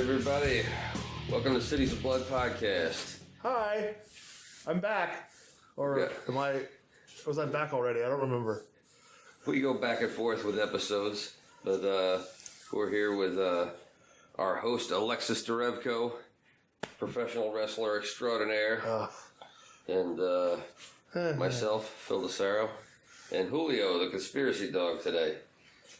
everybody. Welcome to Cities of Blood podcast. Hi, I'm back. Or was I back already? I don't remember. We go back and forth with episodes, but we're here with our host, Alexis Derevko, professional wrestler extraordinaire, and myself, Phil DeSaro, and Julio, the conspiracy dog today.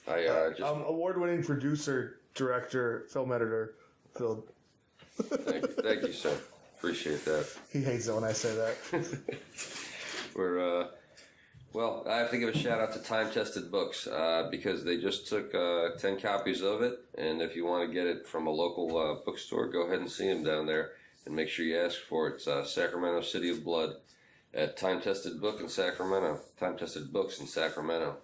Award-winning producer, director, film editor, Phil. Thank you, sir. Appreciate that. He hates it when I say that. Well, I have to give a shout out to Time Tested Books because they just took 10 copies of it, and if you want to get it from a local bookstore, go ahead and see them down there, and make sure you ask for it. It's Sacramento City of Blood at Time Tested Book in Sacramento. Time Tested Books in Sacramento.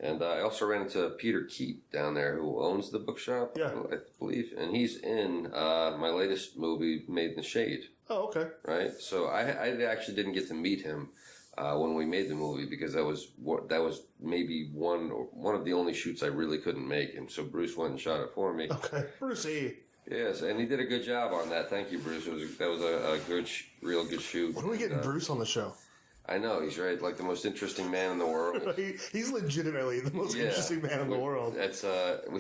And I also ran into Peter Keat down there, who owns the bookshop, I believe, and he's in my latest movie, Made in the Shade. Oh, okay. Right? So I actually didn't get to meet him when we made the movie because that was maybe one of the only shoots I really couldn't make, and so Bruce went and shot it for me. Okay, Brucey. Yes, and he did a good job on that. Thank you, Bruce. That was a good, real good shoot. When are we getting Bruce on the show? I know, he's right, like the most interesting man in the world. He's legitimately the most interesting man in the world. That's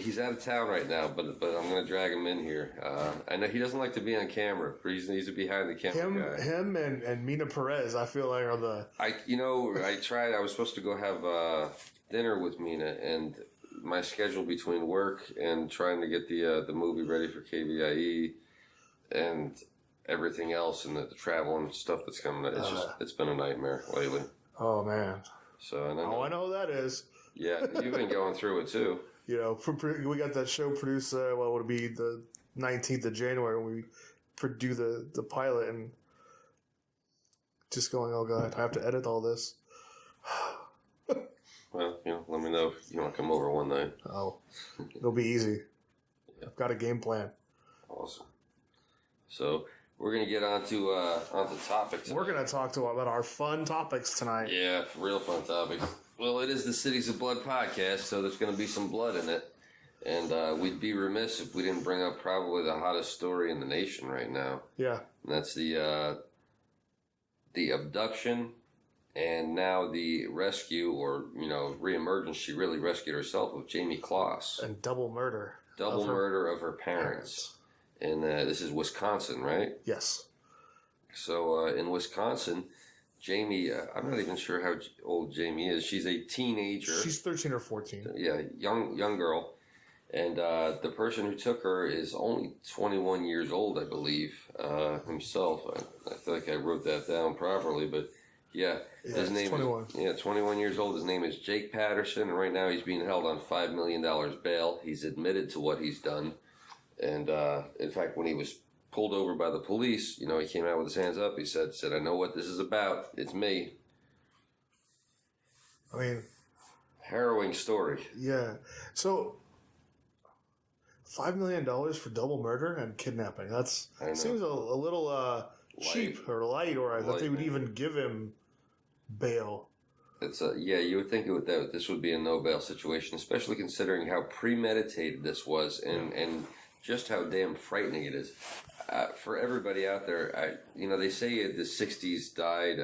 he's out of town right now, but I'm going to drag him in here. I know he doesn't like to be on camera. He's a behind the camera guy. Him and Mina Perez, I feel like, are the... I tried. I was supposed to go have dinner with Mina, and my schedule between work and trying to get the movie ready for KVIE and everything else and the travel and stuff that's coming. It's been a nightmare lately. Oh man! So I know who that is. Yeah, you've been going through it too. We got that show produced. What would it be, the 19th of January when we do the pilot, and just going, oh god, I have to edit all this. Well, let me know if you want to come over one night. Oh, it'll be easy. Yeah. I've got a game plan. Awesome. So we're going to get onto topics. We're going to talk about our fun topics tonight. Yeah, real fun topics. Well, it is the Cities of Blood podcast, so there's going to be some blood in it. And we'd be remiss if we didn't bring up probably the hottest story in the nation right now. Yeah. And that's the abduction and now the rescue or, reemergence. She really rescued herself with Jayme Closs. And double murder. Murder of her parents. And this is Wisconsin, right? Yes. So in Wisconsin, Jayme, I'm not even sure how old Jayme is. She's a teenager. She's 13 or 14. Yeah, young girl. And the person who took her is only 21 years old, I believe, himself. I feel like I wrote that down properly, but his name 21. 21 years old. His name is Jake Patterson, and right now he's being held on $5 million bail. He's admitted to what he's done. And, in fact, when he was pulled over by the police, he came out with his hands up. He said, I know what this is about. It's me. I mean... Harrowing story. Yeah. So, $5 million for double murder and kidnapping. That seems a little cheap or light, or that they would even give him bail. You would think that this would be a no bail situation, especially considering how premeditated this was and just how damn frightening it is. For everybody out there, they say the 60s died,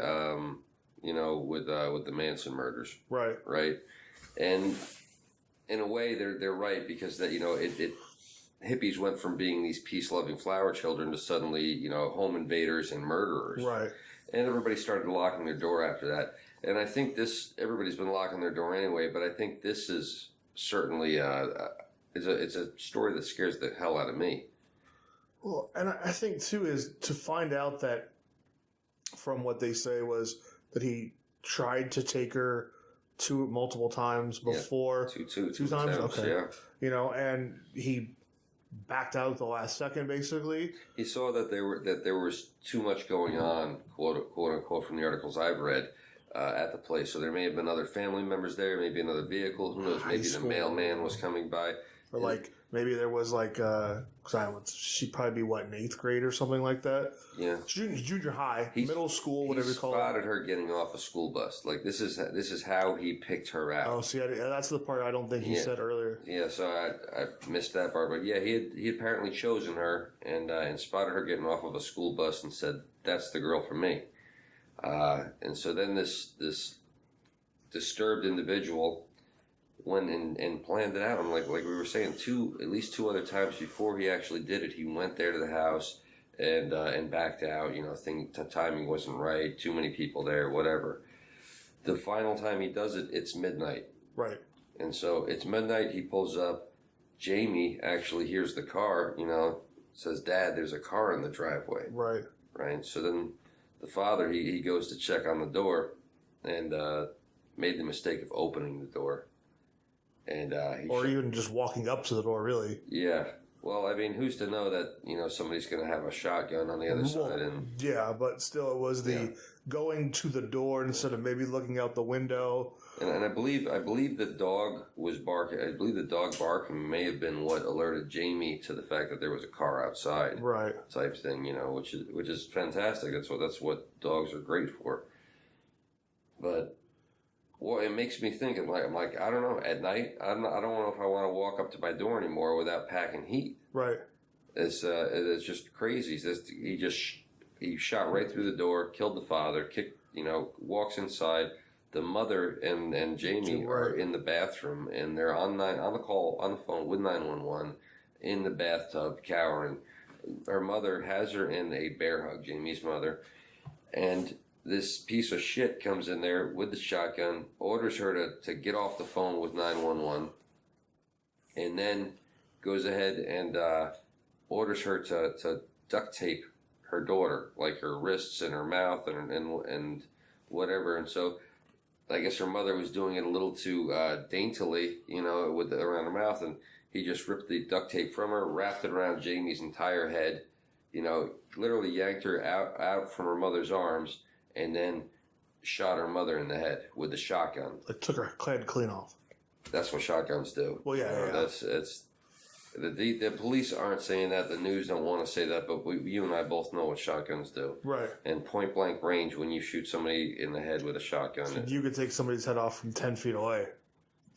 with the Manson murders. Right. Right. And in a way, they're right because that, hippies went from being these peace-loving flower children to suddenly, home invaders and murderers. Right. And everybody started locking their door after that. And I think everybody's been locking their door anyway, but I think this is certainly, it's a story that scares the hell out of me. Well, and I think, too, is to find out that from what they say was that he tried to take her multiple times before. Yeah, two times? Okay. Yeah. And he backed out at the last second, basically. He saw that there was too much going on, quote unquote, from the articles I've read, at the place. So there may have been other family members there, maybe another vehicle. Who knows? Maybe the mailman was coming by. Or like maybe there was like she'd probably be in 8th grade or something like that. Yeah, junior high, middle school, whatever you call it. He spotted her getting off a school bus. Like this is how he picked her out. Oh, see, that's the part I don't think he said earlier. Yeah, so I missed that part, but yeah, he apparently chosen her and spotted her getting off of a school bus and said, "That's the girl for me." And so then this disturbed individual went and planned it out. And like we were saying, at least two other times before he actually did it, he went there to the house and backed out. The timing wasn't right. Too many people there, whatever. The final time he does it, it's midnight. Right. And so it's midnight. He pulls up. Jayme actually hears the car. Says, "Dad, there's a car in the driveway." Right. Right. So then the father he goes to check on the door and made the mistake of opening the door. And even just walking up to the door, really. Yeah. Well, I mean, who's to know that somebody's going to have a shotgun on the other side? And yeah, but still, it was going to the door instead of maybe looking out the window. And I believe the dog was barking. I believe the dog barking may have been what alerted Jayme to the fact that there was a car outside, right? Type thing, which is fantastic. That's what dogs are great for. But well, it makes me think. I'm like, I don't know. At night, I don't know if I want to walk up to my door anymore without packing heat. Right. It's just crazy. He shot right through the door, killed the father, walks inside. The mother and Jayme are in the bathroom, and they're on the phone with 911 in the bathtub, cowering. Her mother has her in a bear hug, Jayme's mother, and this piece of shit comes in there with the shotgun, orders her to get off the phone with 911, and then goes ahead and orders her to duct tape her daughter, like her wrists and her mouth and whatever. And so I guess her mother was doing it a little too daintily, around her mouth, and he just ripped the duct tape from her, wrapped it around Jayme's entire head, literally yanked her out from her mother's arms, and then shot her mother in the head with the shotgun. It took her head clean off. That's what shotguns do. Well, yeah. The police aren't saying that. The news don't want to say that, but you and I both know what shotguns do. Right. And point blank range, when you shoot somebody in the head with a shotgun, you could take somebody's head off from 10 feet away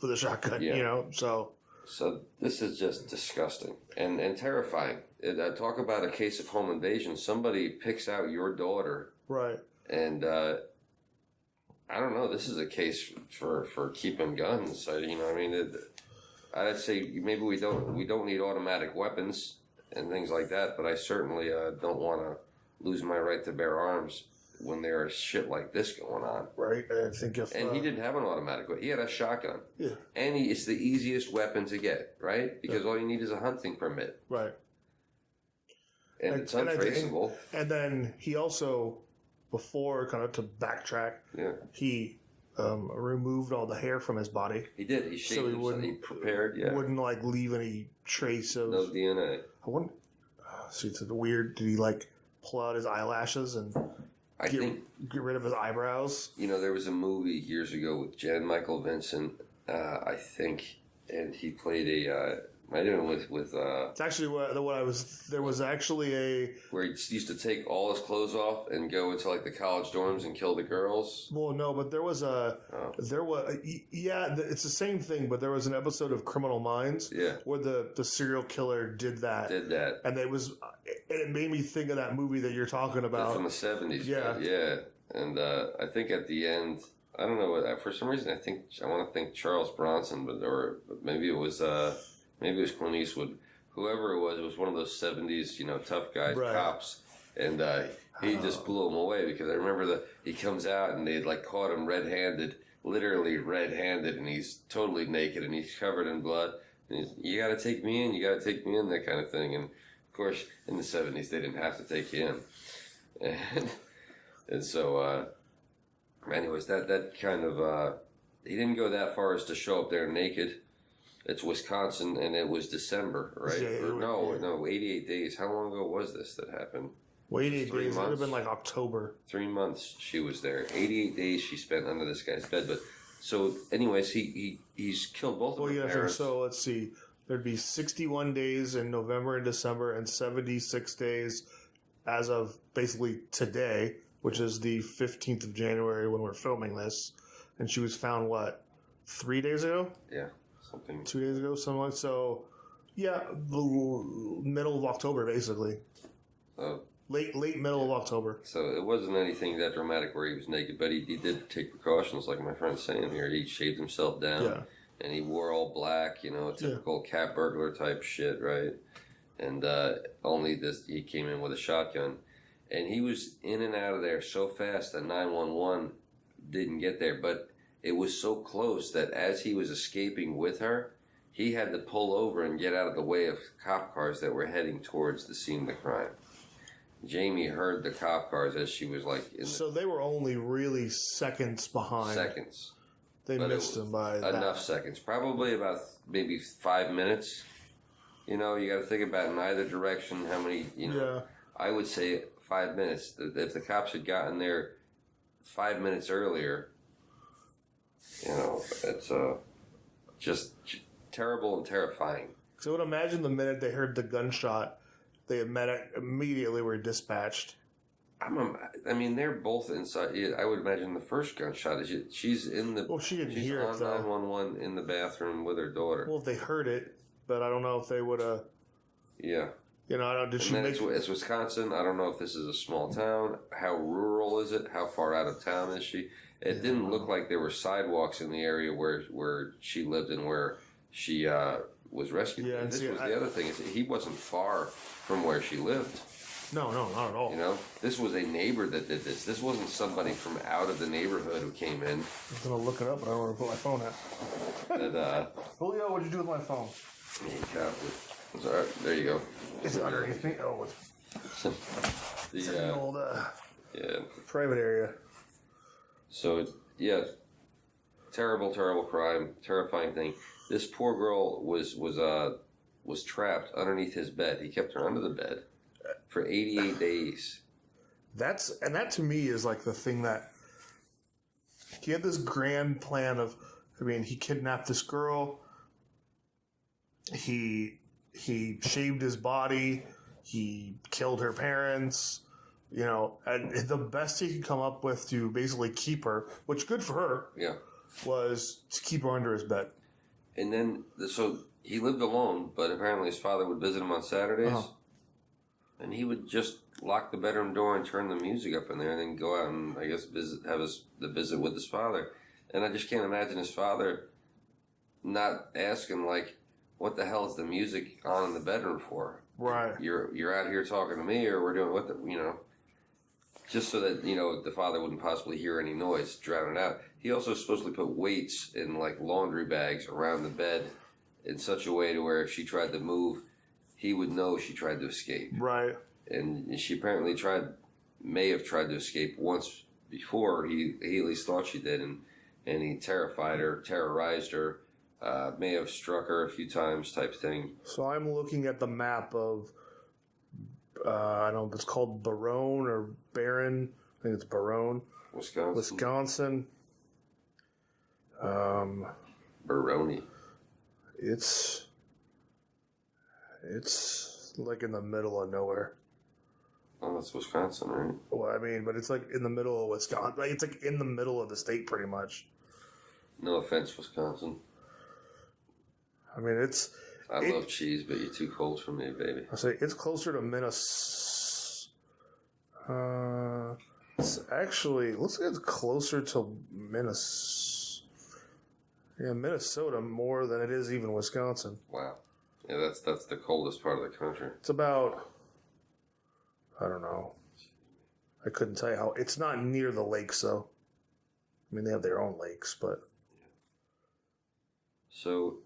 with a shotgun. Yeah. So this is just disgusting and terrifying. Talk about a case of home invasion. Somebody picks out your daughter. Right. And I don't know. This is a case for keeping guns. I'd say maybe we don't need automatic weapons and things like that. But I certainly don't want to lose my right to bear arms when there's shit like this going on. Right. I think and he didn't have an automatic weapon. He had a shotgun. Yeah. And it's the easiest weapon to get, right? Because all you need is a hunting permit. Right. And it's untraceable. And then he also, before, kind of to backtrack, he removed all the hair from his body. He did. He shaved himself. He prepared. Yeah. Wouldn't leave any trace of no DNA. I wouldn't. See, it's weird. Did he pull out his eyelashes and get rid of his eyebrows? There was a movie years ago with Michael Vincent, I think, and he played a. Might have been with It's actually what I was. There was actually a where he used to take all his clothes off and go into the college dorms and kill the girls. Well, no, but there was it's the same thing. But there was an episode of Criminal Minds, where the serial killer did that, and it made me think of that movie that you're talking about from the 70s. Yeah. And I think at the end, I don't know. For some reason, I want to think Charles Bronson, but maybe it was. Maybe it was Clint Eastwood. Whoever it was one of those 70s, tough guys, cops. And he just blew him away because I remember he comes out and they caught him red-handed, literally red-handed, and he's totally naked and he's covered in blood. And you got to take me in, that kind of thing. And of course, in the 70s, they didn't have to take you in. And so, anyways, that kind of, he didn't go that far as to show up there naked. It's Wisconsin, and it was December, right? No, 88 days. How long ago was this that happened? Well, 88 days. It would have been October. 3 months she was there. 88 days she spent under this guy's bed. But so, anyways, he's killed both of her parents. So let's see. there'd be 61 days in November and December and 76 days as of basically today, which is the 15th of January when we're filming this. And she was found, what, 3 days ago? Yeah, something. 2 days ago, something like so. Yeah, the middle of October, basically. Late middle of October. So it wasn't anything that dramatic where he was naked, but he did take precautions, like my friend's saying here. He shaved himself down, and he wore all black, typical cat burglar type shit, right? And he came in with a shotgun, and he was in and out of there so fast that 911 didn't get there, but it was so close that as he was escaping with her, he had to pull over and get out of the way of cop cars that were heading towards the scene of the crime. Jayme heard the cop cars as she was So they were only really seconds behind. Seconds. They missed him by enough seconds. Probably about maybe 5 minutes. You got to think about in either direction how many, Yeah. I would say 5 minutes. If the cops had gotten there 5 minutes earlier, it's just terrible and terrifying. So I would imagine the minute they heard the gunshot, they immediately were dispatched. They're both inside. I would imagine the first gunshot is she's in the. Well, she didn't she's hear on it though. 911 in the bathroom with her daughter. Well, if they heard it, but I don't know if they would have. Yeah. I don't. Did she make? It's Wisconsin. I don't know if this is a small town. How rural is it? How far out of town is she? It didn't look like there were sidewalks in the area where she lived and where she was rescued. Yeah, and the other thing is he wasn't far from where she lived. No, not at all. This was a neighbor that did this. This wasn't somebody from out of the neighborhood who came in. I was gonna look it up, but I don't want to put my phone at. Julio, what'd you do with my phone? It's all right. There you go. Is it underneath me? Oh, it's in the old private area. So terrible, terrible crime, terrifying thing. This poor girl was trapped underneath his bed. He kept her under the bed for 88 days. That to me is like the thing that he had this grand plan of. He kidnapped this girl. He shaved his body. He killed her parents. And the best he could come up with to basically keep her, which good for her, was to keep her under his bed. And then, so he lived alone, but apparently his father would visit him on Saturdays. And he would just lock the bedroom door and turn the music up in there and then go out and, I guess, have the visit with his father. And I just can't imagine his father not asking, what the hell is the music on in the bedroom for? Right. You're out here talking to me, or we're doing just so that, the father wouldn't possibly hear any noise, drown it out. He also supposedly put weights in, laundry bags around the bed in such a way to where if she tried to move, he would know she tried to escape. Right. And she apparently may have tried to escape once before. He at least thought she did, and he terrified her, terrorized her, may have struck her a few times type thing. So I'm looking at the map of, I don't know if it's called Barone or Barron. I think it's Barone. Wisconsin. Baroni. It's like in the middle of nowhere. Oh, that's Wisconsin, right? Well, but it's in the middle of Wisconsin. It's in the middle of the state, pretty much. No offense, Wisconsin. I love cheese, but you're too cold for me, baby. I say it's closer to Minnesota. It's actually looks like it's closer to Minnesota. Yeah, Minnesota more than it is even Wisconsin. Wow. Yeah, that's the coldest part of the country. It's about, I don't know. I couldn't tell you how. It's not near the lakes, though. They have their own lakes, but. So,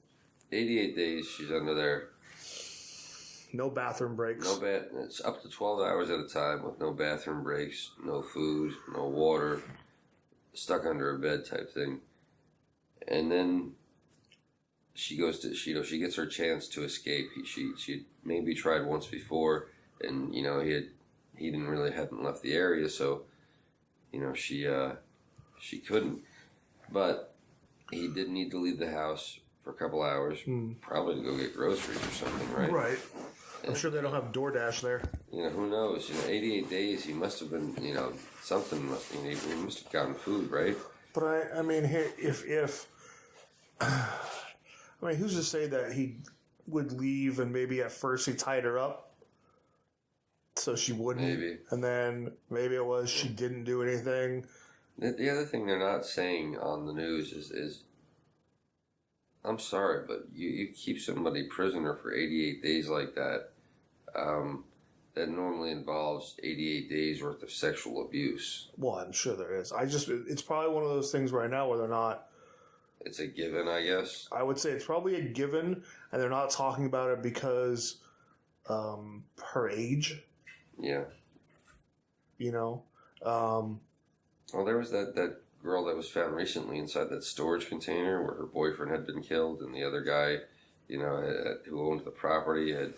88 days she's under there. No bathroom breaks. It's up to 12 hours at a time with no bathroom breaks, no food, no water, stuck under a bed type thing. And then she goes to, she gets her chance to escape. She maybe tried once before, and he hadn't left the area, so she couldn't. But he did need to leave the house for a couple hours, probably to go get groceries or something, right? Right. I'm sure they don't have DoorDash there. Who knows? 88 days, he must have been, something, he must have gotten food, right? But I mean, if I mean, who's to say that he would leave and maybe at first he tied her up so she wouldn't, Maybe. And then maybe it was she didn't do anything. The other thing they're not saying on the news is I'm sorry, but you keep somebody prisoner for 88 days like that, that normally involves 88 days worth of sexual abuse. Well, I'm sure there is. It's probably one of those things right now where they're not. It's a given, I guess. I would say it's probably a given, and they're not talking about it because her age. Yeah. Well, there was that girl that was found recently inside that storage container where her boyfriend had been killed, and the other guy, who owned the property had,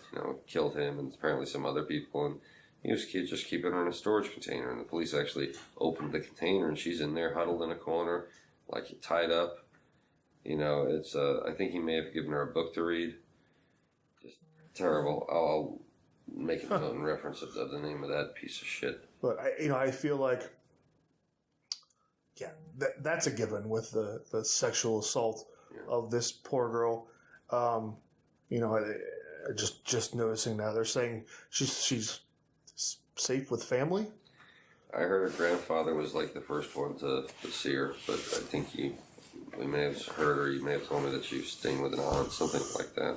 killed him and apparently some other people, and he was just keeping her in a storage container, and the police actually opened the container, and she's in there huddled in a corner, like tied up. It's I think he may have given her a book to read. Just terrible. I'll make a note in reference of the name of that piece of shit. But I feel like, yeah, that's a given with the sexual assault of this poor girl. Just noticing now they're saying she's safe with family. I heard her grandfather was like the first one to see her, but I think we may have heard, or you may have told me that she was staying with an aunt, something like that.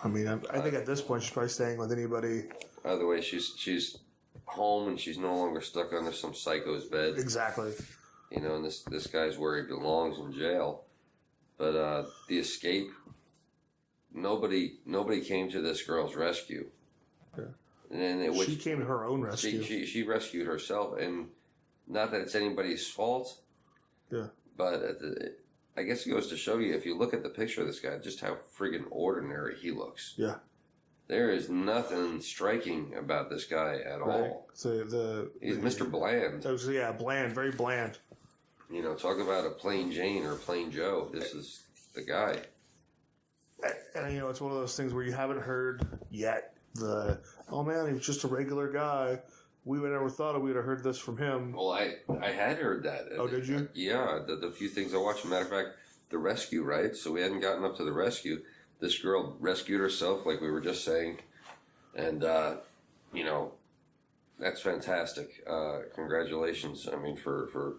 I mean, I think at this point she's probably staying with anybody. Either way, she's home and she's no longer stuck under some psycho's bed. Exactly. And this guy's where he belongs, in jail. But the escape, nobody came to this girl's rescue. Yeah. And she came to her own rescue. She rescued herself, and not that it's anybody's fault. Yeah. But I guess it goes to show you, if you look at the picture of this guy, just how friggin' ordinary he looks. Yeah. There is nothing striking about this guy at all. So he's Mr. Bland. Bland, very bland. Talk about a plain Jane or a plain Joe. This is the guy. And it's one of those things where you haven't heard yet oh man, he was just a regular guy. We would never thought we would have heard this from him. Well, I had heard that. Oh, did you? Yeah, the few things I watched. Matter of fact, the rescue, right? So we hadn't gotten up to the rescue. This girl rescued herself, like we were just saying, and that's fantastic. Congratulations! I mean, for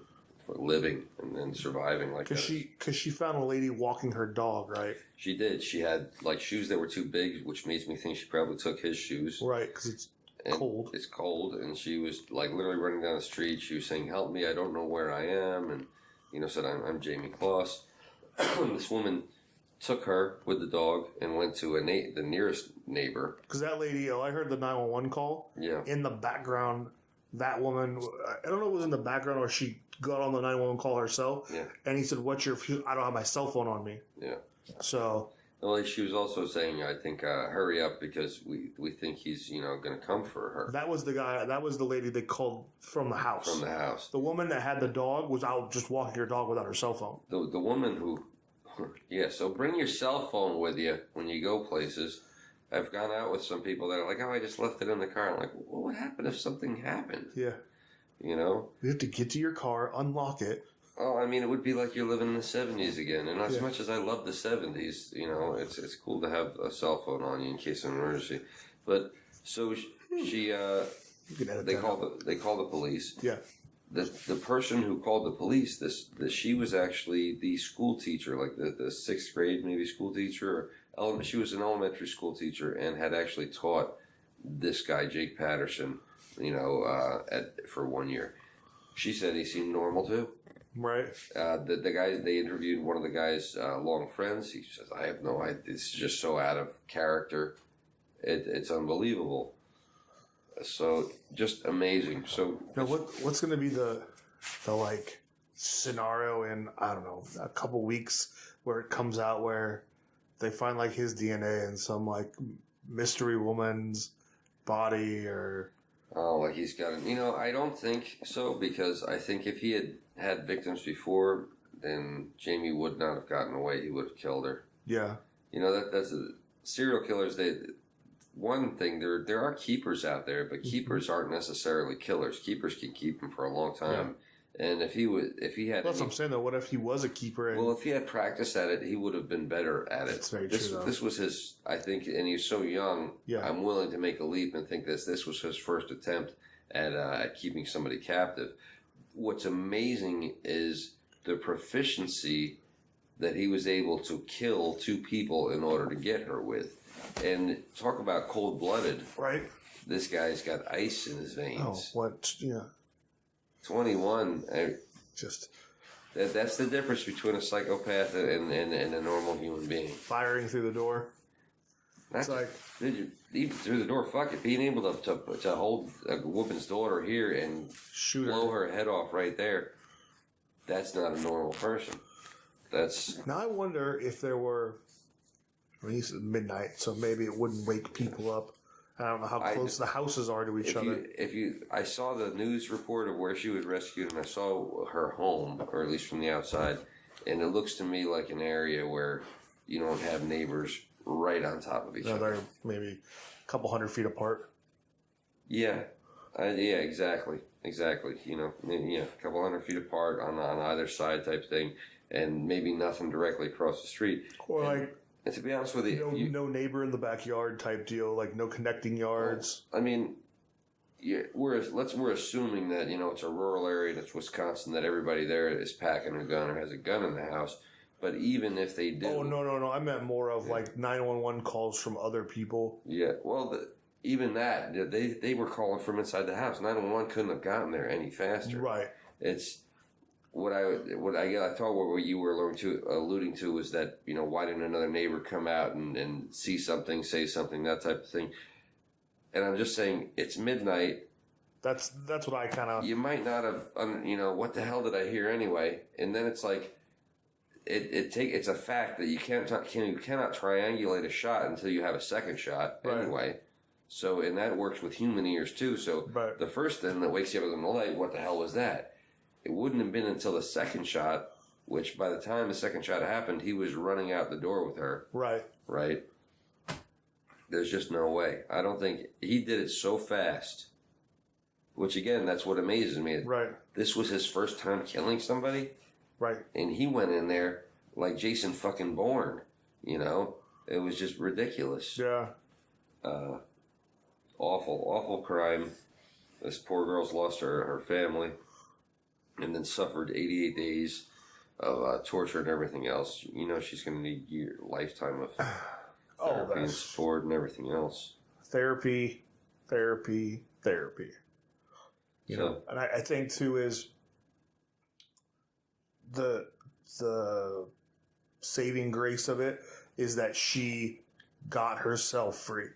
living and surviving like that. Because she found a lady walking her dog, right? She did. She had like shoes that were too big, which makes me think she probably took his shoes. Right, because it's cold. It's cold, and she was like literally running down the street. She was saying, "Help me! I don't know where I am," and said, "I'm Jayme Closs." This woman took her with the dog and went to the nearest neighbor. Because that lady, I heard the 911 call. Yeah. In the background, that woman, I don't know if it was in the background or she got on the 911 call herself. Yeah. And he said, I don't have my cell phone on me. Yeah. So. Well, she was also saying, I think, hurry up because we think he's, going to come for her. That was the guy, that was the lady they called from the house. From the house. The woman that had the dog was out just walking her dog without her cell phone. The woman who, so bring your cell phone with you when you go places. I've gone out with some people that are like, I just left it in the car. I'm like, well, what happened if something happened? Yeah. You have to get to your car, unlock it. Oh, I mean, it would be like you're living in the 70s again. And as much as I love the 70s, it's cool to have a cell phone on you in case of an emergency. But so she they call the police. Yeah. The person who called the police, she was actually the school teacher, like the sixth grade maybe school teacher. She was an elementary school teacher and had actually taught this guy Jake Patterson, for 1 year. She said he seemed normal too. Right. The guys, they interviewed one of the guy's long friends. He says, I have no idea. This is just so out of character. It's unbelievable. So just amazing. So now what's going to be the scenario in, I don't know, a couple weeks where it comes out where they find like his DNA in some like mystery woman's body or... Oh, like he's got it. I don't think so, because I think if he had victims before, then Jayme would not have gotten away. He would have killed her. Yeah. You know, that's serial killers. One thing, there are keepers out there, but keepers aren't necessarily killers. Keepers can keep them for a long time. Yeah. And if he had, that's what I'm saying though. What if he was a keeper? Well, if he had practiced at it, he would have been better at it. That's very true. Though. This was his, I think, and he's so young. Yeah. I'm willing to make a leap and think this was his first attempt at keeping somebody captive. What's amazing is the proficiency that he was able to kill 2 people in order to get her with. And talk about cold-blooded. Right. This guy's got ice in his veins. Oh, what? Yeah. 21. Just. That's the difference between a psychopath and a normal human being. Firing through the door. It's like. Even through the door, fuck it. Being able to hold a woman's daughter here and shoot blow her head off right there, that's not a normal person. That's. Now I wonder if there were. I mean, it's midnight, so maybe it wouldn't wake people up. I don't know how close the houses are to each other. I saw the news report of where she was rescued, and I saw her home, or at least from the outside, and it looks to me like an area where you don't have neighbors right on top of each other. They're maybe a couple 100 feet apart. Yeah, exactly. You know, a couple 100 feet apart on either side type thing, and maybe nothing directly across the street. Or and to be honest with you, no neighbor in the backyard type deal, like no connecting yards. Well, I mean, we're assuming that it's a rural area and it's Wisconsin, that everybody there is packing a gun or has a gun in the house. But even if they do, oh no, I meant more of like 911 calls from other people. Yeah, well, even that they were calling from inside the house. 911 couldn't have gotten there any faster. Right. It's. What I thought what you were alluding to was that, why didn't another neighbor come out and see something, say something, that type of thing. And I'm just saying, it's midnight. That's what I kind of. You might not have, what the hell did I hear anyway? And then it's like, it's a fact that you cannot triangulate a shot until you have a second shot anyway. So, and that works with human ears too. So the first thing that wakes you up in the night, what the hell was that? It wouldn't have been until the second shot, which by the time the second shot happened, he was running out the door with her. Right. Right? There's just no way. I don't think he did it so fast, which again, that's what amazes me. Right. This was his first time killing somebody. Right. And he went in there like Jason fucking Bourne, It was just ridiculous. Yeah. Awful crime. This poor girl's lost her family. And then suffered 88 days of torture and everything else. She's going to need a lifetime of therapy and support and everything else. Therapy. You know, and I think too is the saving grace of it is that she got herself free.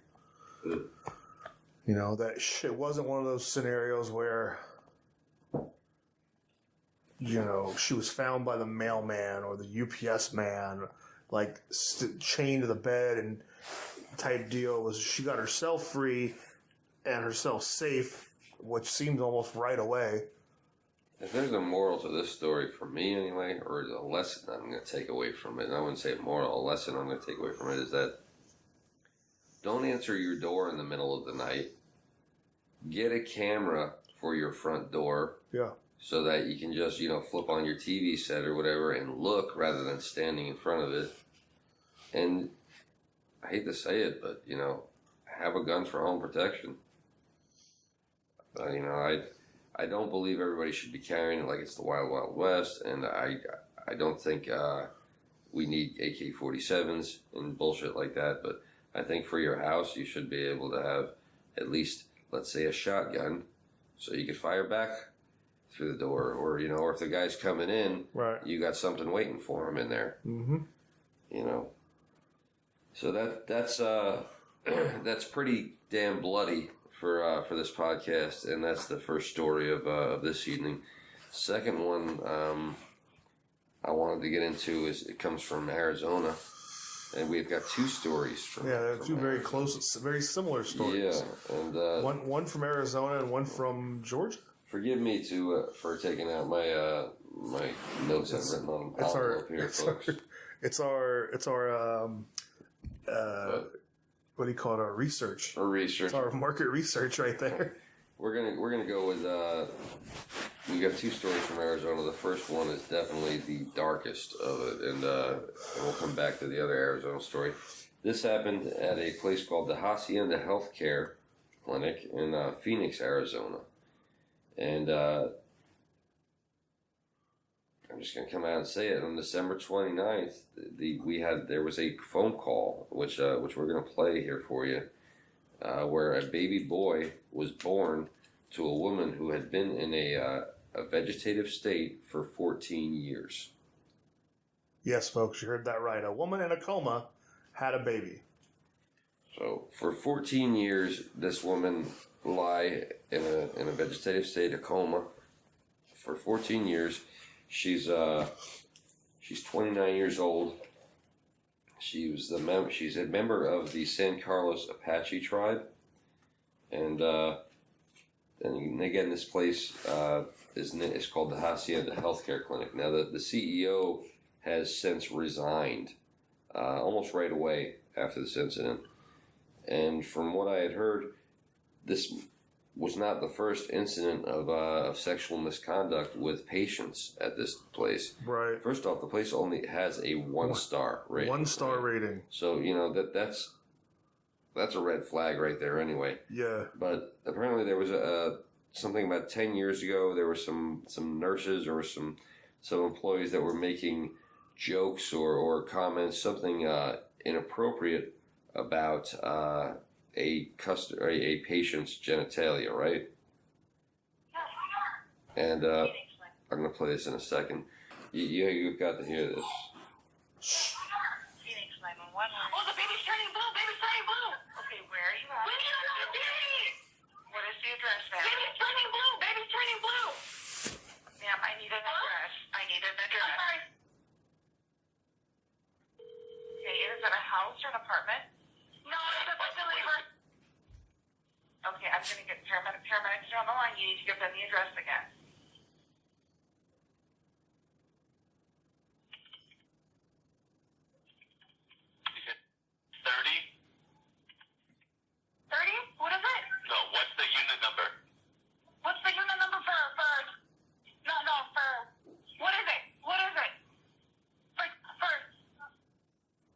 That it wasn't one of those scenarios where she was found by the mailman or the UPS man, like chained to the bed and type deal. Was she got herself free and herself safe, which seems almost right away. If there's a moral to this story for me anyway, or a lesson I'm going to take away from it, and I wouldn't say a moral, a lesson I'm going to take away from it is that don't answer your door in the middle of the night. Get a camera for your front door. Yeah. So that you can just, flip on your TV set or whatever and look rather than standing in front of it. And I hate to say it, but, have a gun for home protection. I don't believe everybody should be carrying it like it's the Wild Wild West, and I don't think we need AK-47s and bullshit like that, but I think for your house you should be able to have at least, let's say, a shotgun so you could fire back through the door, or if the guy's coming in, right, you got something waiting for him in there. Mm-hmm. So that's that's pretty damn bloody for this podcast, and that's the first story of this evening. Second one I wanted to get into it comes from Arizona, and we've got 2 stories from. Yeah, they're 2 very close, very similar stories. Yeah, and one from Arizona and one from Georgia. Forgive me for taking out my my notes I've written on envelope here, folks. It's our what do you call it? Our research. Our research. It's our market research right there. We're gonna go with. We got 2 stories from Arizona. The first one is definitely the darkest of it, and we'll come back to the other Arizona story. This happened at a place called the Hacienda Healthcare Clinic in Phoenix, Arizona, and I'm just gonna come out and say it. On December 29th, there was a phone call which we're gonna play here for you, where a baby boy was born to a woman who had been in a vegetative state for 14 years. Yes, folks, you heard that right. A woman in a coma had a baby. So for 14 years, this woman lay in a vegetative state, a coma. For 14 years, she's 29 years old. She's a member of the San Carlos Apache tribe, and again, this place is called the Hacienda Healthcare Clinic. Now, the CEO has since resigned almost right away after this incident, and from what I had heard, this was not the first incident of sexual misconduct with patients at this place. Right. First off, the place only has a 1-star rating. 1-star rating. So that's a red flag right there anyway. Yeah. But apparently there was something about 10 years ago. There were some nurses or some employees that were making jokes or comments, something inappropriate about a patient's genitalia, right? And I'm gonna play this in a second. You've got to hear this. Phoenix 911. Oh, the baby's turning blue. Baby's turning blue. Okay, where are you at? We need another baby. What is the address, ma'am? Baby's turning blue. Baby's turning blue. Ma'am, I need an address. I need an address. I'm sorry. Okay, is it a house or an apartment? No, it's a facility. Okay, I'm gonna get paramedics on the line. You need to give them the address again. You said 30? 30? What is it? No, what's the unit number? What's the unit number for? What is it? What is it?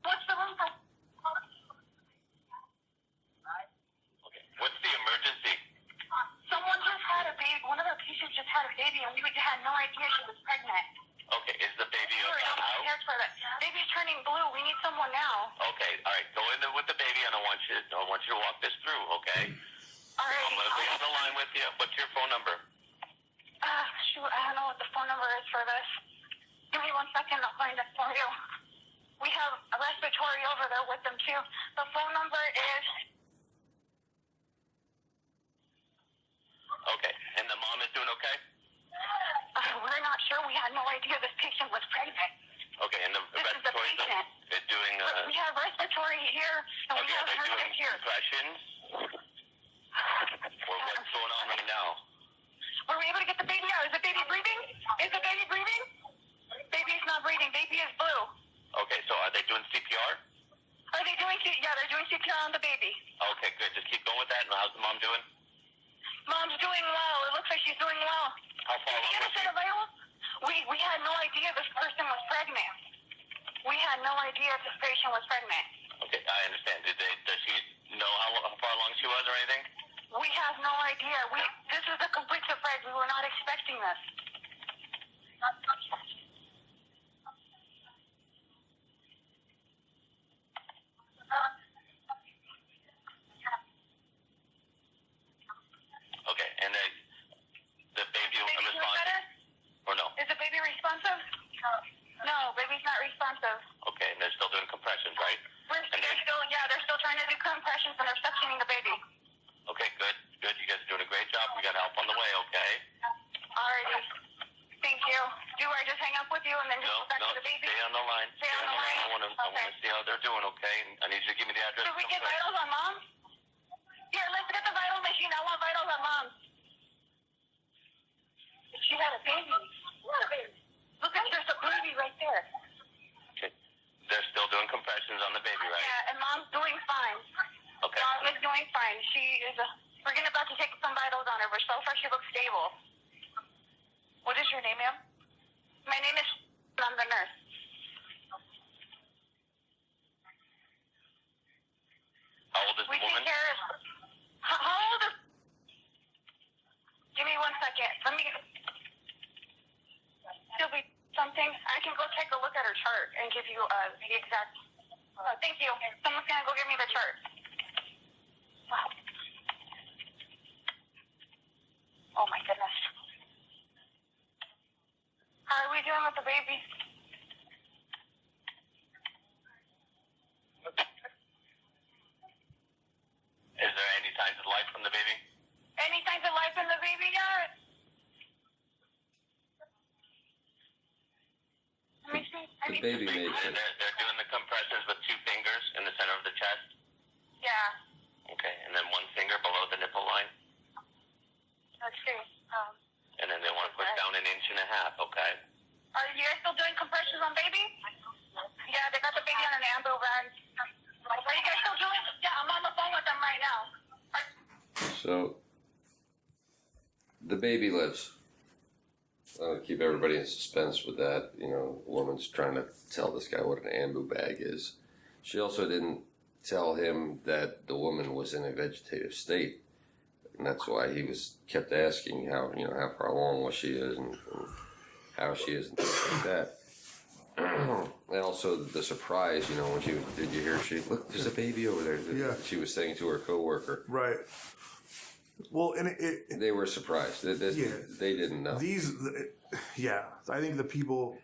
What's the room for? Okay, what's the emergency? Someone just had a baby. One of our patients just had a baby, and we had no idea she was pregnant. Okay, is the baby We were in not the house? prepared for that. Baby's turning blue. We need someone now. Okay, all right, go in there with the baby, and I want you to walk this through, okay? All right. I'm gonna be on the line with you. What's your phone number? Shoot, I don't know what the phone number is for this. Give me 1 second. I'll find it for you. We have a respiratory over there with them too. The phone number is. Okay, and the mom is doing okay? We're not sure. We had no idea this patient was pregnant. Okay, and the This is the respiratory patient. is doing, We have respiratory here, and we okay, have they're doing her here. compressions? Or what's going on right now? Were we able to get the baby out? Is the baby breathing? Is the baby breathing? Baby's not breathing. Baby is blue. Okay, so are they doing CPR? Are they doing Yeah, they're doing CPR on the baby. Okay, good. Just keep going with that. And how's the mom doing? Mom's doing well. It looks like she's doing well. How far Did you along get was a vital? We had no idea this person was pregnant. We had no idea this patient was pregnant. Okay, I understand. Does she know how far along she was or anything? We have no idea. This is a complete surprise. We were not expecting this. Okay, and the baby Baby doing responsive better? or no? Is the baby responsive? No, baby's not responsive. Okay, and they're still doing compressions, right? They're still trying to do compressions and they're suctioning the baby. Okay, good. You guys are doing a great job. We got help on the way, okay? Alrighty. Thank you. Do I just hang up with you and then just No, go back to the baby? stay on the line. Stay on the line? I want to see how they're doing, okay? And I need you to give me the address. Did we get vitals on mom? Here, let's get the vital machine. I want vitals on mom. She had a baby. What a baby? Look at there's a baby right there. Okay. whatever. So far, she looks stable. What is your name, ma'am? My name is. I'm the nurse. How old is the We woman? take care of. How old is? Give me 1 second. Let me. There'll be something. I can go take a look at her chart and give you the exact. Thank you. Someone's gonna go give me the chart. Wow. Oh my goodness. How are we doing with the baby? Is there any signs of life from the baby? Any signs of life in the baby yet? Let me see. The baby makes it. They're doing the compressions with 2 fingers in the center of the chest. Yeah. Okay, and then 1 finger below the nipple line. Let's see. And then they want to push down 1.5 inches, okay? Are you guys still doing compressions on baby? Yeah, they got the baby on an ambu band. Are you guys still doing? Yeah, I'm on the phone with them right now. So, the baby lives. I'll keep everybody in suspense with that. You know, the woman's trying to tell this guy what an ambu bag is. She also didn't tell him that the woman was in a vegetative state. And that's why he kept asking how far along was she is and how she is and things like that. And also the surprise, when did you hear look, there's a baby over there. Yeah. She was saying to her coworker. Right. Well, and they were surprised. They didn't know. I think the people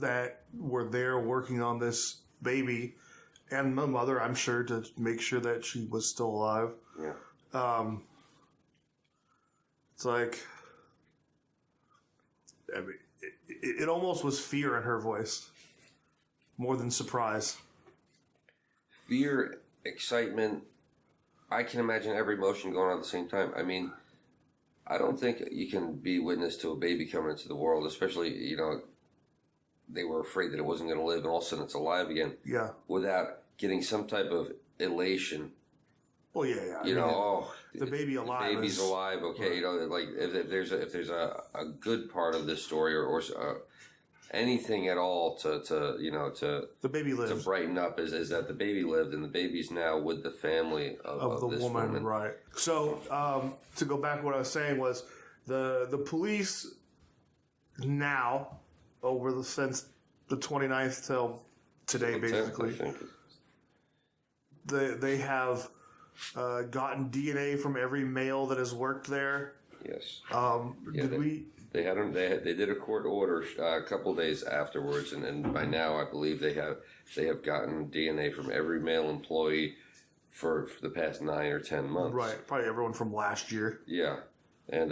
that were there working on this baby and the mother, I'm sure, to make sure that she was still alive. Yeah. It's like, I mean, it almost was fear in her voice, more than surprise. Fear, excitement. I can imagine every emotion going on at the same time. I mean, I don't think you can be witness to a baby coming into the world, especially, they were afraid that it wasn't going to live and all of a sudden it's alive again. Yeah. Without getting some type of elation. Well, yeah. The baby alive. The baby's alive. Okay, Right. like if there's a good part of this story or anything at all to the baby lives. to brighten up is that the baby lived and the baby's now with the family of the this woman, right? So to go back, what I was saying was the police now since the 29th till today, basically, they have gotten DNA from every male that has worked there. Yes. They did a court order a couple days afterwards, and by now I believe they have gotten DNA from every male employee for the past 9 or 10 months. Right, probably everyone from last year. Yeah, and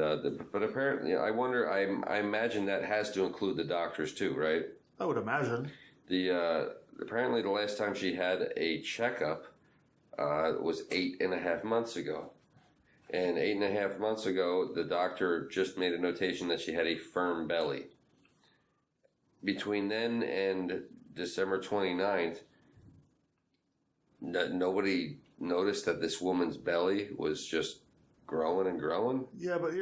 but apparently, I wonder. I imagine that has to include the doctors too, right? I would imagine. Apparently the last time she had a checkup was 8.5 months ago. And 8.5 months ago, the doctor just made a notation that she had a firm belly. Between then and December 29th, nobody noticed that this woman's belly was just growing and growing. Yeah, but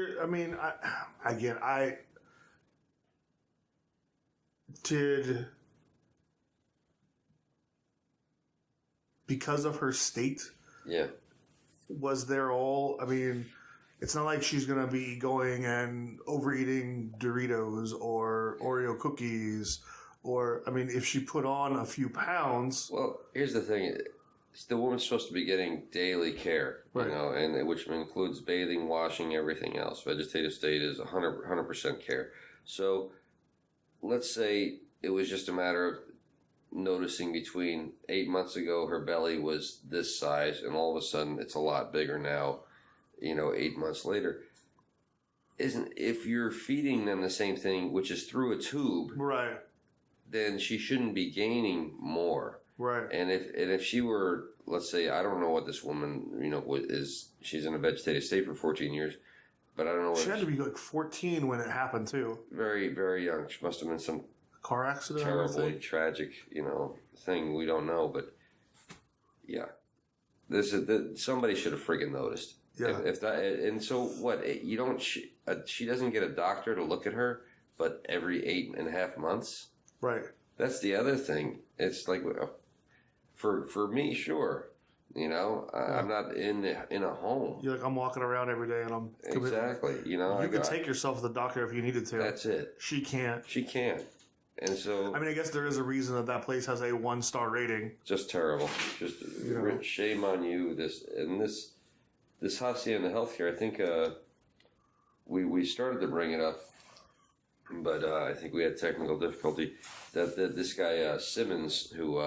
because of her state. Yeah. Was there it's not like she's going to be going and overeating Doritos or Oreo cookies or, if she put on a few pounds. Well, here's the thing. The woman's supposed to be getting daily care, right. And which includes bathing, washing, everything else. Vegetative state is 100% care. So let's say it was just a matter of noticing between 8 months ago her belly was this size and all of a sudden it's a lot bigger now, 8 months later. If you're feeding them the same thing, which is through a tube, right, then she shouldn't be gaining more. Right. And if she were, let's say, I don't know what this woman, she's in a vegetative state for 14 years, but I don't know what. She had to be like 14 when it happened too. Very, very young. She must have been some car accident, terribly tragic, thing. We don't know, but yeah, somebody should have friggin' noticed. Yeah. If that, and so what? You don't. She doesn't get a doctor to look at her, but every 8.5 months. Right. That's the other thing. It's like, for me, sure. I'm not in a home. You're like, I'm walking around every day, and I'm exactly. You could take yourself to the doctor if you needed to. That's it. She can't. She can't. And so, I mean, I guess there is a reason that place has a 1-star rating. Just terrible. Just shame on you. This hacienda healthcare. I think we started to bring it up, but I think we had technical difficulty. That this guy Simmons, who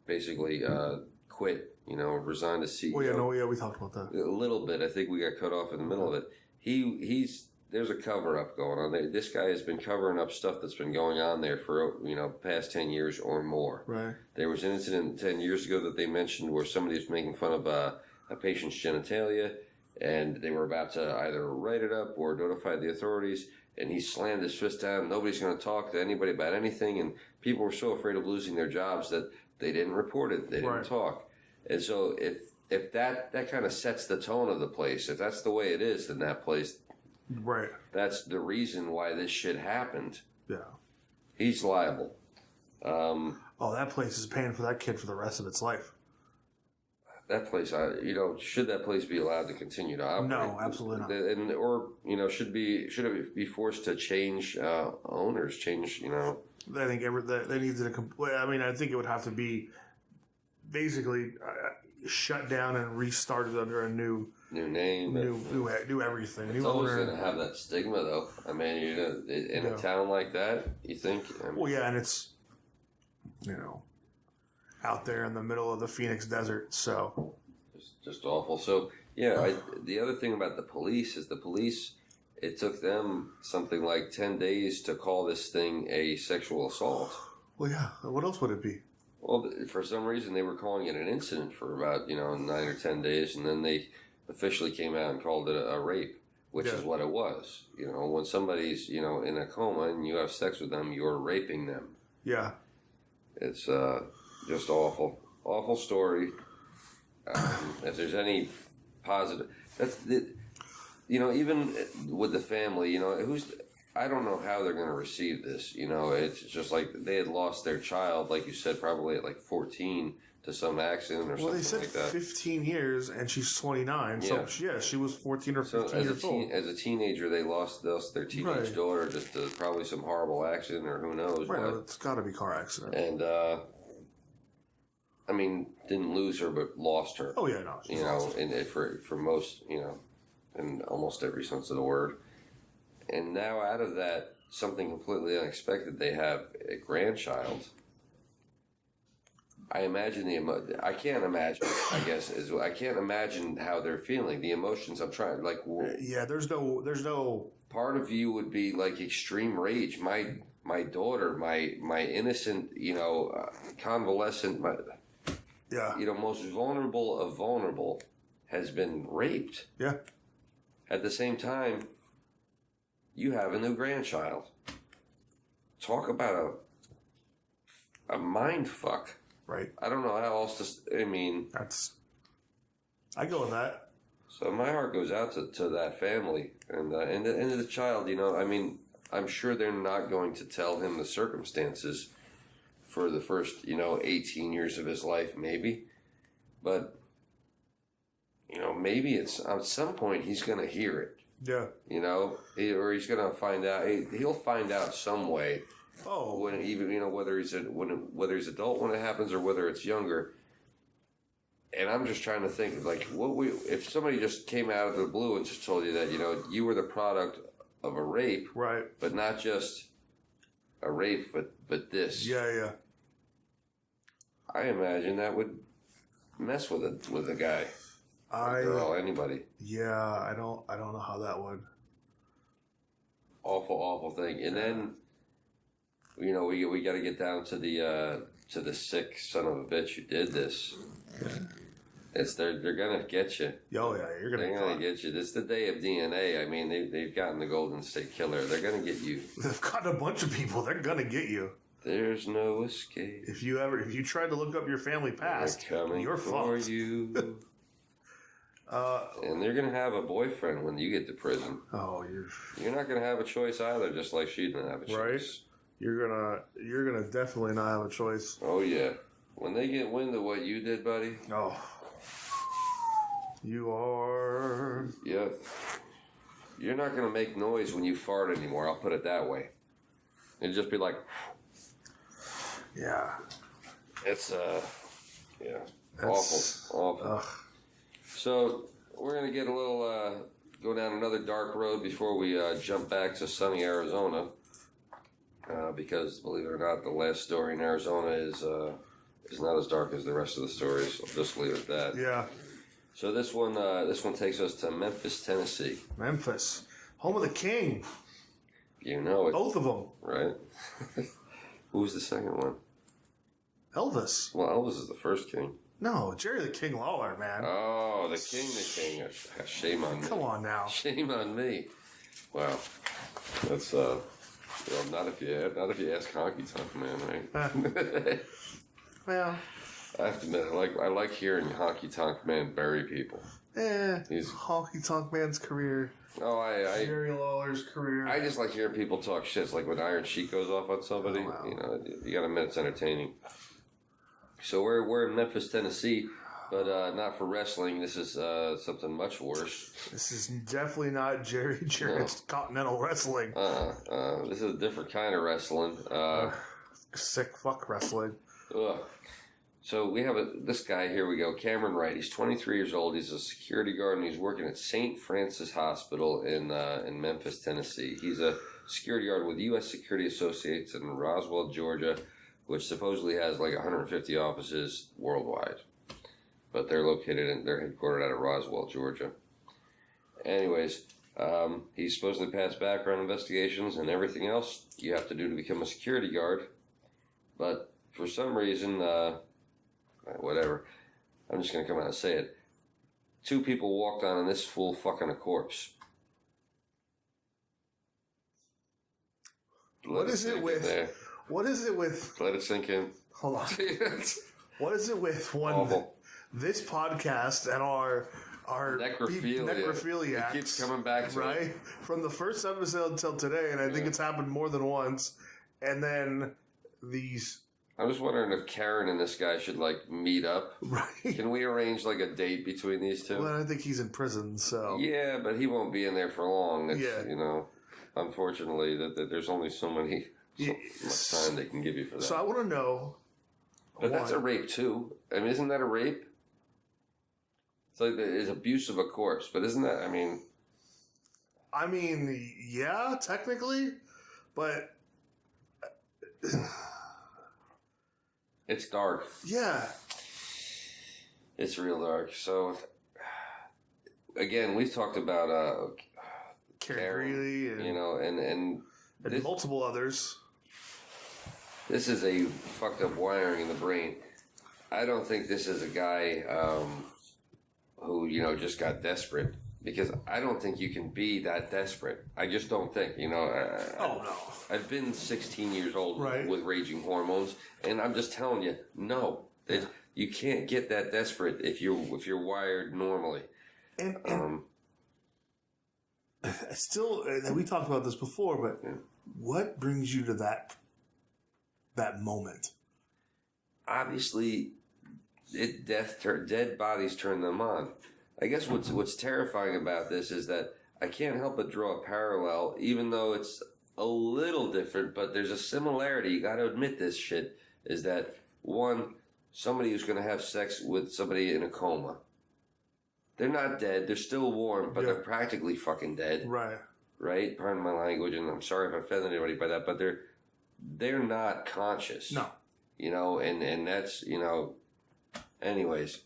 basically quit, resigned as CEO. Oh yeah, we talked about that a little bit. I think we got cut off in the middle of it. There's a cover up going on there. This guy has been covering up stuff that's been going on there for past 10 years or more. Right. There was an incident 10 years ago that they mentioned where somebody was making fun of a patient's genitalia, and they were about to either write it up or notify the authorities, and he slammed his fist down. Nobody's going to talk to anybody about anything, and people were so afraid of losing their jobs that they didn't report it. They didn't talk. And so if that kind of sets the tone of the place, if that's the way it is, then that place, right, that's the reason why this shit happened. Yeah. He's liable. That place is paying for that kid for the rest of its life. That place, should that place be allowed to continue to operate? No, absolutely not. And or should it be forced to change owners? Change, I think they need to. I mean, I think it would have to be basically shut down and restarted under a new name, new everything. It's always going to have that stigma, though. I mean, in a town like that, you think? And it's out there in the middle of the Phoenix desert, so just awful. So the other thing about the police is it took them something like 10 days to call this thing a sexual assault. Well, yeah. What else would it be? Well, for some reason they were calling it an incident for about 9 or 10 days, and then they officially came out and called it a rape, which is what it was. When somebody's in a coma and you have sex with them, you're raping them. Yeah. It's just awful story. If there's any positive, even with the family, I don't know how they're going to receive this. It's just like they had lost their child, like you said, probably at like 14 to some accident or something like that. Well, they said 15 years, and she's 29. So she was 14 or 15 years old. As a teenager, they lost their teenage daughter just to probably some horrible accident or who knows. Right, it's got to be car accident. And I mean, didn't lose her, but lost her. Oh yeah, no. And for most, in almost every sense of the word. And now out of that, something completely unexpected, they have a grandchild. I imagine I can't imagine, I guess, I can't imagine how they're feeling. The emotions I'm trying, like... there's no... Part of you would be like extreme rage. My daughter, my innocent, convalescent, most vulnerable of vulnerable has been raped. Yeah. At the same time, you have a new grandchild. Talk about a mind fuck. Right. I don't know how else to. I go with that. So my heart goes out to that family and the child. I'm sure they're not going to tell him the circumstances for the first 18 years of his life, maybe, but maybe it's at some point he's going to hear it. Yeah. Or he's going to find out. He'll find out some way. Oh. When even whether he's adult when it happens or whether it's younger. And I'm just trying to think of if somebody just came out of the blue and just told you that you were the product of a rape, right? But not just a rape, but this. Yeah. I imagine that would mess with a guy. A girl, anybody. Yeah, I don't know how that would. Awful thing. And then, we got to get down to the sick son of a bitch who did this. Yeah. They're gonna get you. Oh yeah, they're gonna get you. This is the day of DNA. I mean, they've gotten the Golden State Killer. They're gonna get you. They've gotten a bunch of people. They're gonna get you. There's no escape. If you tried to look up your family past, you're fucked. You. And they're gonna have a boyfriend when you get to prison. Oh, You're not gonna have a choice either, just like she didn't have a choice. Right? You're gonna definitely not have a choice. Oh yeah. When they get wind of what you did, buddy. Oh. You are. Yep. You're not gonna make noise when you fart anymore. I'll put it that way. It'll just be like. Yeah. It's yeah. That's, Awful. Ugh. So we're gonna get a little go down another dark road before we jump back to sunny Arizona. Because believe it or not, the last story in Arizona is not as dark as the rest of the stories. I'll just leave it at that. Yeah. So this one takes us to Memphis, Tennessee. Memphis, home of the king. You know it, Both of them. right? Who's the second one? Elvis. Well, Elvis is the first king. No, Jerry the King Lawler, man. Oh, the king. Shame on me. Come on now. Shame on me. Wow. That's well, not if you ask Honky Tonk Man, right? Well, I have to admit, I like hearing Honky Tonk Man bury people. He's Honky Tonk Man's career. Oh, Jerry Lawler's career. I just like hearing people talk shit. It's like when Iron Sheik goes off on somebody. Oh, wow. You know, you got to admit it's entertaining. So we're in Memphis, Tennessee, but not for wrestling. This is something much worse. This is definitely not Jerry Jarrett's Continental Wrestling. This is a different kind of wrestling. Sick fuck wrestling. Ugh. So we have this guy, here we go, Cameron Wright. He's 23 years old. He's a security guard, and he's working at St. Francis Hospital in Memphis, Tennessee. He's a security guard with U.S. Security Associates in Roswell, Georgia, which supposedly has like 150 offices worldwide. But they're headquartered out of Roswell, Georgia. Anyways, he's supposedly passed background investigations and everything else you have to do to become a security guard. But for some reason, whatever, I'm just going to come out and say it. 2 people walked on and this fool fucking a corpse. What is it with? Let it sink in. Hold on. What is it with Awful. this podcast and our necrophilia It keeps coming back to right? it. From the first episode until today, and I think it's happened more than once. And then these. I'm just wondering if Karen and this guy should like meet up. Right. Can we arrange like a date between these two? Well, I think he's in prison, so. Yeah, but he won't be in there for long. It's, Yeah. You know, unfortunately, that there's only so much time they can give you for that. So I want to know. But that's a rape too. I mean, isn't that a rape? It's like it's abuse of a corpse, but isn't that? I mean, yeah, technically, but it's dark. Yeah, It's real dark. So again, we've talked about Karen Greeley, and, you know, and this, multiple others. This is a fucked up wiring in the brain. I don't think this is a guy who, you know, just got desperate, because I don't think you can be that desperate. I just don't think, you know. Oh no! I've been 16 years old Right. with raging hormones, and I'm just telling you, no, you can't get that desperate if you're wired normally. And still, and we talked about this before, but what brings you to that moment? Obviously, dead bodies turn them on. I guess what's terrifying about this is that I can't help but draw a parallel, even though it's a little different, but there's a similarity. You got to admit this shit is that one, somebody who's going to have sex with somebody in a coma. They're not dead. They're still warm, but they're practically fucking dead. Right. Right? Pardon my language, and I'm sorry if I offended anybody by that, but they're not conscious. No. You know, and that's, you know, anyways.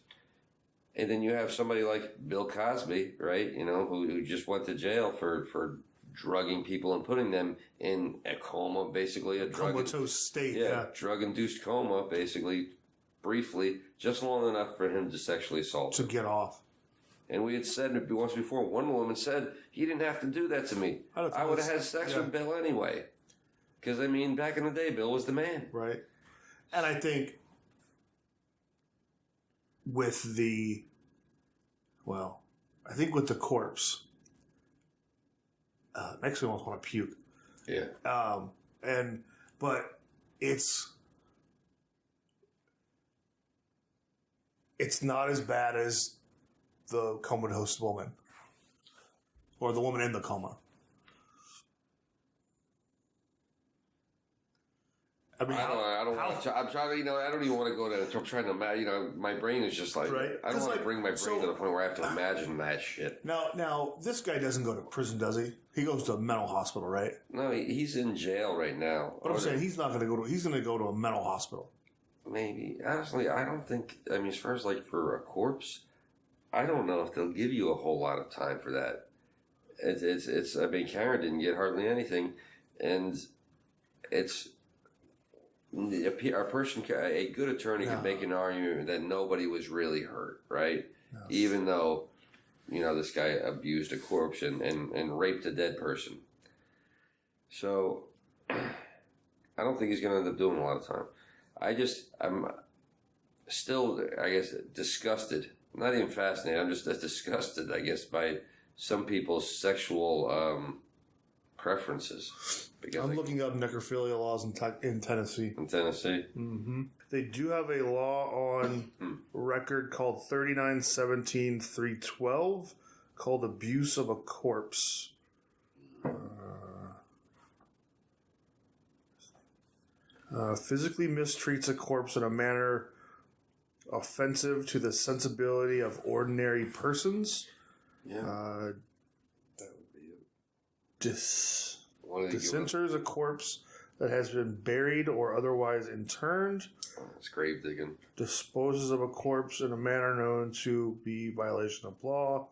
And then you have somebody like Bill Cosby, right? You know, who just went to jail for drugging people and putting them in a coma, basically a comatose state. Yeah, drug-induced coma, basically, briefly, just long enough for him to sexually assault To get off. And we had said it once before, one woman said, he didn't have to do that to me. I would have had sex with Bill anyway. Because, I mean, back in the day, Bill was the man. Right. And I think with the, well, I think with the corpse, makes me almost want to puke. Yeah. But it's not as bad as the comatose woman or the woman in the coma. I mean, I don't want to. I'm trying to. I don't even want to go there. I'm trying to. My brain is just like. Right. I don't want to bring my brain so- to the point where I have to imagine that shit. Now, this guy doesn't go to prison, does he? He goes to a mental hospital, right? No, he's in jail right now. But I'm saying he's not going to go to. He's going to go to a mental hospital. Maybe. Honestly, I don't think. I mean, as far as like for a corpse, I don't know if they'll give you a whole lot of time for that. It's. I mean, Karen didn't get hardly anything, and it's. A good attorney could make an argument that nobody was really hurt, right? Yes. Even though, this guy abused a corpse and raped a dead person. So, I don't think he's going to end up doing a lot of time. I'm still, I guess, disgusted. Not even fascinated. I'm just disgusted, I guess, by some people's sexual preferences. I'm looking up necrophilia laws in Tennessee. In Tennessee? Mm-hmm. They do have a law on record called 3917-312 called abuse of a corpse. Physically mistreats a corpse in a manner offensive to the sensibility of ordinary persons. Yeah. Disinters a corpse that has been buried or otherwise interned. It's grave digging. Disposes of a corpse in a manner known to be violation of law.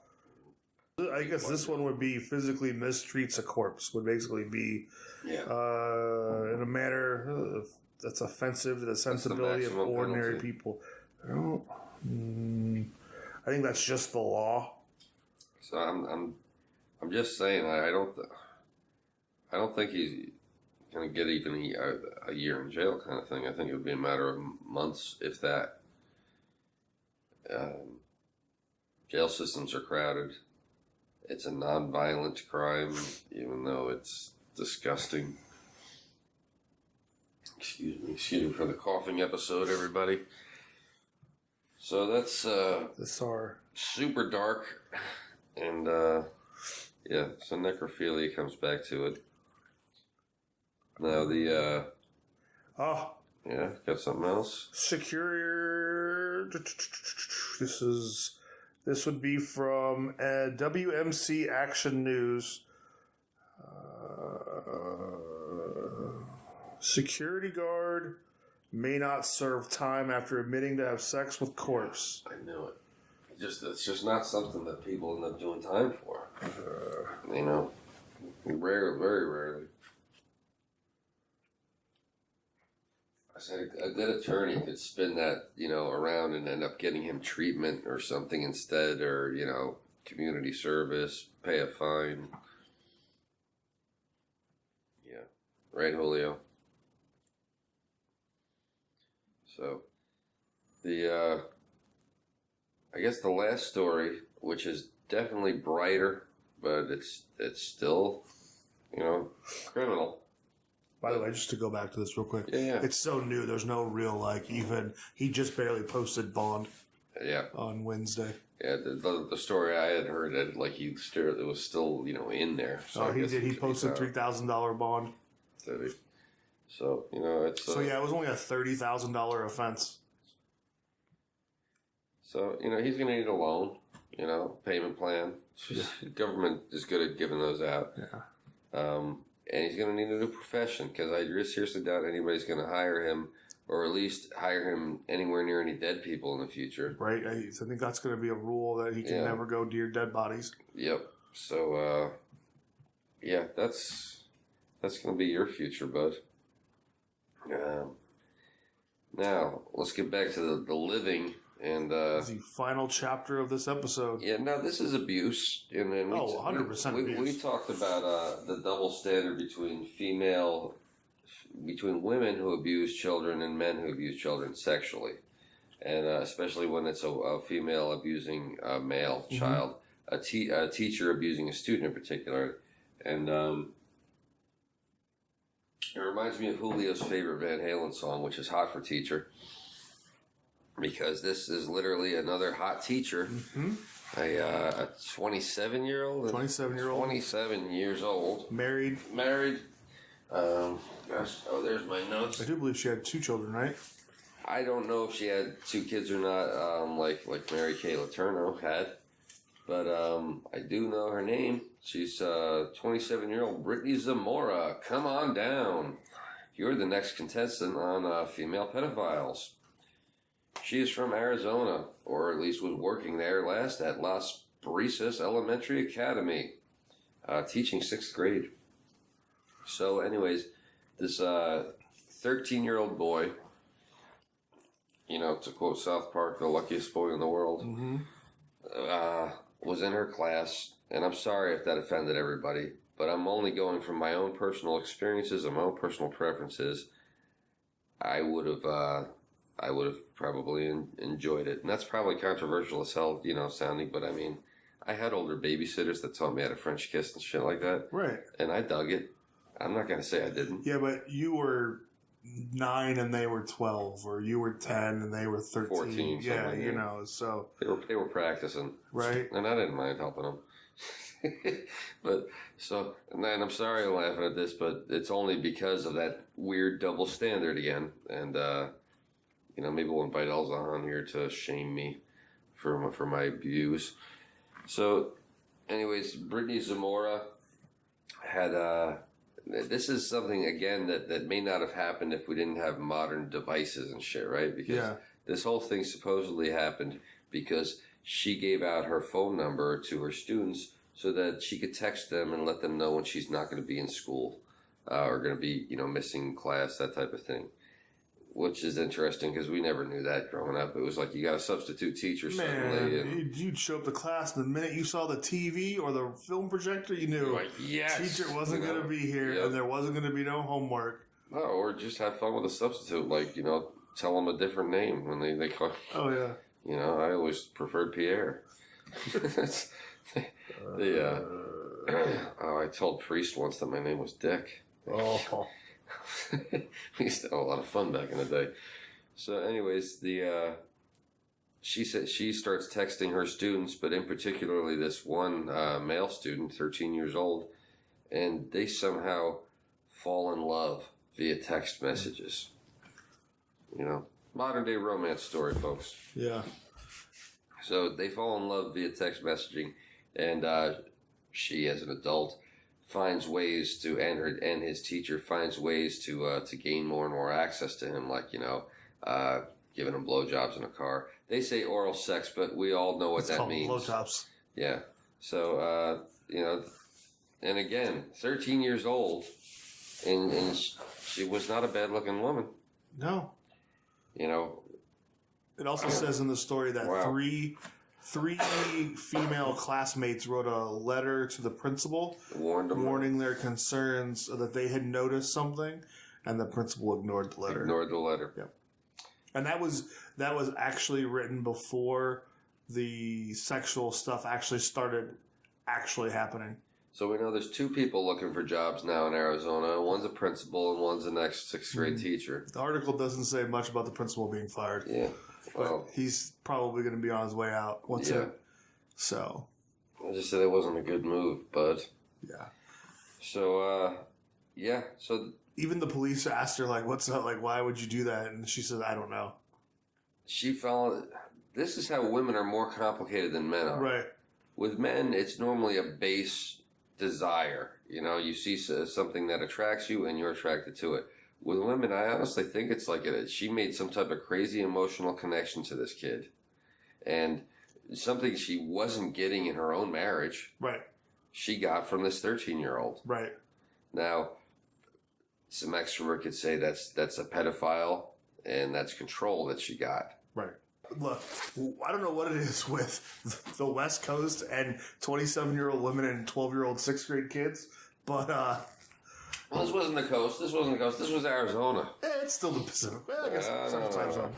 I guess this one would be physically mistreats a corpse. Would basically be in a manner that's offensive to the sensibility of ordinary people. I think that's just the law. So I'm just saying I don't think he's going to get even a year in jail kind of thing. I think it would be a matter of months, if that. Jail systems are crowded. It's a non-violent crime, even though it's disgusting. Excuse me for the coughing episode, everybody. So that's super dark, and so necrophilia comes back to it. Now got something else? This would be from WMC Action News. Security guard may not serve time after admitting to have sex with corpse. I knew it. It's just not something that people end up doing time for. Very rarely. I said a good attorney could spin that, around and end up getting him treatment or something instead, or, community service, pay a fine. Yeah. Right, Julio? So, I guess the last story, which is definitely brighter, but it's still, criminal. By the way, just to go back to this real quick. Yeah. It's so new. There's no real, he just barely posted bond. Yeah. On Wednesday. Yeah, the story I had heard that, it was still, in there. So he posted $3,000 bond. So, it's... So, it was only a $30,000 offense. So, he's going to need a loan, payment plan. Yeah. Government is good at giving those out. Yeah. And he's going to need a new profession, because I seriously doubt anybody's going to hire him, or at least hire him anywhere near any dead people in the future. Right. I think that's going to be a rule that he can never go near dead bodies. Yep. So, that's going to be your future, bud. Now, let's get back to the living. And the final chapter of this episode. Yeah, no, this is abuse. And then 100% abuse. We talked about the double standard between women who abuse children and men who abuse children sexually. And especially when it's a female abusing a male child. a teacher abusing a student in particular. And it reminds me of Julio's favorite Van Halen song, which is Hot for Teacher. Because this is literally another hot teacher. Mm-hmm. A 27-year-old? 27-year-old. 27 years old. Married. Gosh, there's my notes. I do believe she had 2 children, right? I don't know if she had 2 kids or not, like Mary Kay Letourneau had. But I do know her name. She's 27-year-old Brittany Zamora. Come on down. You're the next contestant on Female Pedophiles. She is from Arizona, or at least was working there last at Las Brisas Elementary Academy, teaching 6th grade. So anyways, this 13-year-old boy, to quote South Park, the luckiest boy in the world, was in her class, and I'm sorry if that offended everybody, but I'm only going from my own personal experiences and my own personal preferences. I would have probably enjoyed it. And that's probably controversial as hell, sounding, but I mean, I had older babysitters that taught me how to French kiss and shit like that. Right. And I dug it. I'm not going to say I didn't. Yeah, but you were 9 and they were 12, or you were 10 and they were 13. 14. Yeah, so. They were practicing. Right. And I didn't mind helping them. And I'm sorry I'm laughing at this, but it's only because of that weird double standard again. And, maybe we'll invite Elza on here to shame me for my views. So, anyways, Brittany Zamora had, this is something, again, that may not have happened if we didn't have modern devices and shit, right? Because this whole thing supposedly happened because she gave out her phone number to her students so that she could text them and let them know when she's not going to be in school or going to be, missing class, that type of thing. Which is interesting because we never knew that growing up. It was like you got a substitute teacher suddenly. And you'd show up to class, and the minute you saw the TV or the film projector, you knew yes, teacher wasn't going to be here, and there wasn't going to be no homework. No, or just have fun with a substitute, tell them a different name when they call. Oh yeah. I always preferred Pierre. I told Priest once that my name was Dick. Oh. We used to have a lot of fun back in the day. So anyways, she said she starts texting her students, but in particularly this one male student, 13 years old, and they somehow fall in love via text messages. Modern day romance story, folks. Yeah. So they fall in love via text messaging, and she, as an adult, finds ways to, and his teacher finds ways to gain more and more access to him, giving him blowjobs in a car. They say oral sex, but we all know what that means. Blowjobs. Yeah. So, and again, 13 years old, and she was not a bad-looking woman. No. It also says in the story that three female classmates wrote a letter to the principal warning their concerns that they had noticed something, and the principal ignored the letter. Yep. And that was actually written before the sexual stuff actually started happening. So we know there's 2 people looking for jobs now in Arizona. One's a principal and one's the next 6th grade teacher. The article doesn't say much about the principal being fired. Yeah. Well, but he's probably going to be on his way out once So. I just said it wasn't a good move, but. Yeah. So, So. Even the police asked her, what's up? Why would you do that? And she said, I don't know. She felt. This is how women are more complicated than men are. Right. With men, it's normally a base desire. You see something that attracts you and you're attracted to it. With women, I honestly think it's she made some type of crazy emotional connection to this kid. And something she wasn't getting in her own marriage. Right. She got from this 13-year-old. Right. Now, some extrovert could say that's a pedophile and that's control that she got. Right. Look, I don't know what it is with the West Coast and 27-year-old women and 12-year-old 6th grade kids, but well, this wasn't the coast. This was Arizona. It's still the Pacific. Well, I guess time zone.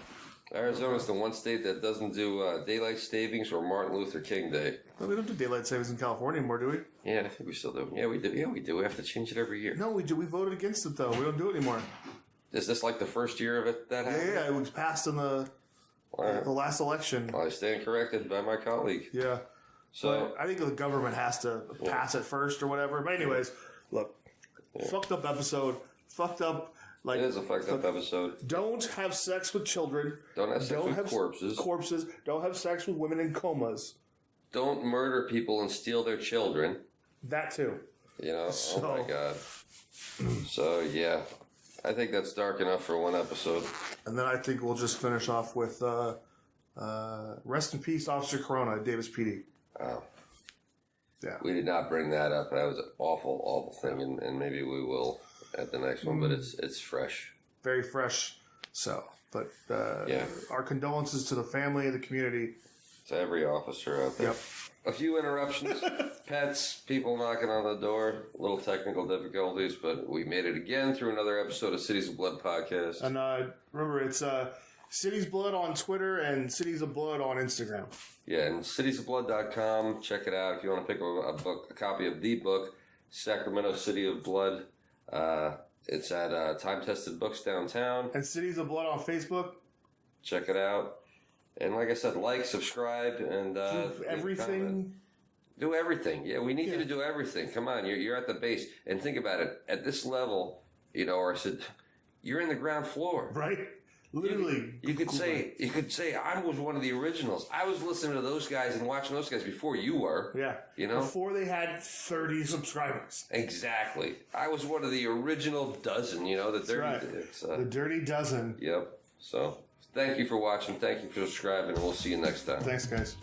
Arizona's the one state that doesn't do daylight savings or Martin Luther King Day. Well, we don't do daylight savings in California anymore, do we? Yeah, I think we still do. Yeah, we do. Yeah, we do. We have to change it every year. No, we do. We voted against it, though. We don't do it anymore. Is this like the first year of it that happened? Yeah, it was passed in the last election. Well, I stand corrected by my colleague. Yeah. So but I think the government has to pass it first or whatever. But anyways, look, fucked up episode. Fucked up. Like, it is a fucked up episode. Don't have sex with children. Don't have sex with corpses. Corpses. Don't have sex with women in comas. Don't murder people and steal their children. That too. You know, oh my God. So, yeah. I think that's dark enough for one episode. And then I think we'll just finish off with rest in peace, Officer Corona, Davis PD. Oh. Yeah. We did not bring that up. That was an awful, awful thing, and maybe we will at the next one, but it's fresh. Very fresh. So, but our condolences to the family and the community. To every officer out there. Yep. A few interruptions, pets, people knocking on the door, little technical difficulties, but we made it again through another episode of Cities of Blood podcast. And remember, it's Cities Blood on Twitter and Cities of Blood on Instagram. Yeah, and citiesofblood.com. Check it out if you want to pick up a copy of the book, Sacramento City of Blood. It's at Time Tested Books downtown. And Cities of Blood on Facebook. Check it out. And like I said, like, subscribe, and do everything. Do everything. Yeah, we need you to do everything. Come on, you're at the base. And think about it. At this level, you know, or I said, you're in the ground floor. Right? Literally. You could say I was one of the originals. I was listening to those guys and watching those guys before you were. Yeah. You know? Before they had 30 subscribers. Exactly. I was one of the original dozen, you know, the the dirty dozen. Yep. So thank you for watching. Thank you for subscribing, and we'll see you next time. Thanks, guys.